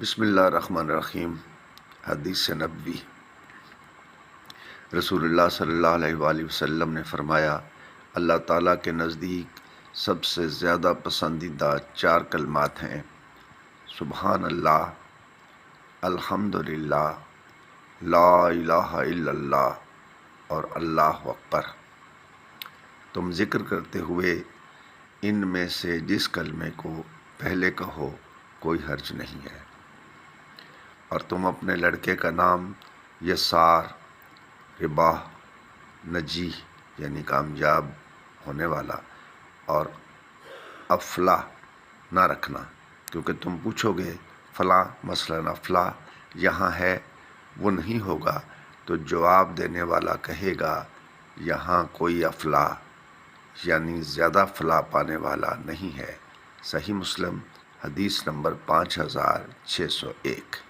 بسم اللہ الرحمن الرحیم۔ حدیث نبوی، رسول اللہ صلی اللہ علیہ وآلہ وسلم نے فرمایا، اللہ تعالیٰ کے نزدیک سب سے زیادہ پسندیدہ 4 کلمات ہیں: سبحان اللہ، الحمدللہ، لا الہ الا اللہ اور اللہ اکبر۔ تم ذکر کرتے ہوئے ان میں سے جس کلمے کو پہلے کہو کوئی حرج نہیں ہے، اور تم اپنے لڑکے کا نام یسار، رباح، نجیح یعنی کامیاب ہونے والا، اور افلاح نہ رکھنا، کیونکہ تم پوچھو گے فلاں، مثلاً افلاح یہاں ہے، وہ نہیں ہوگا، تو جواب دینے والا کہے گا یہاں کوئی افلاح یعنی زیادہ فلاح پانے والا نہیں ہے۔ صحیح مسلم، حدیث نمبر 5601۔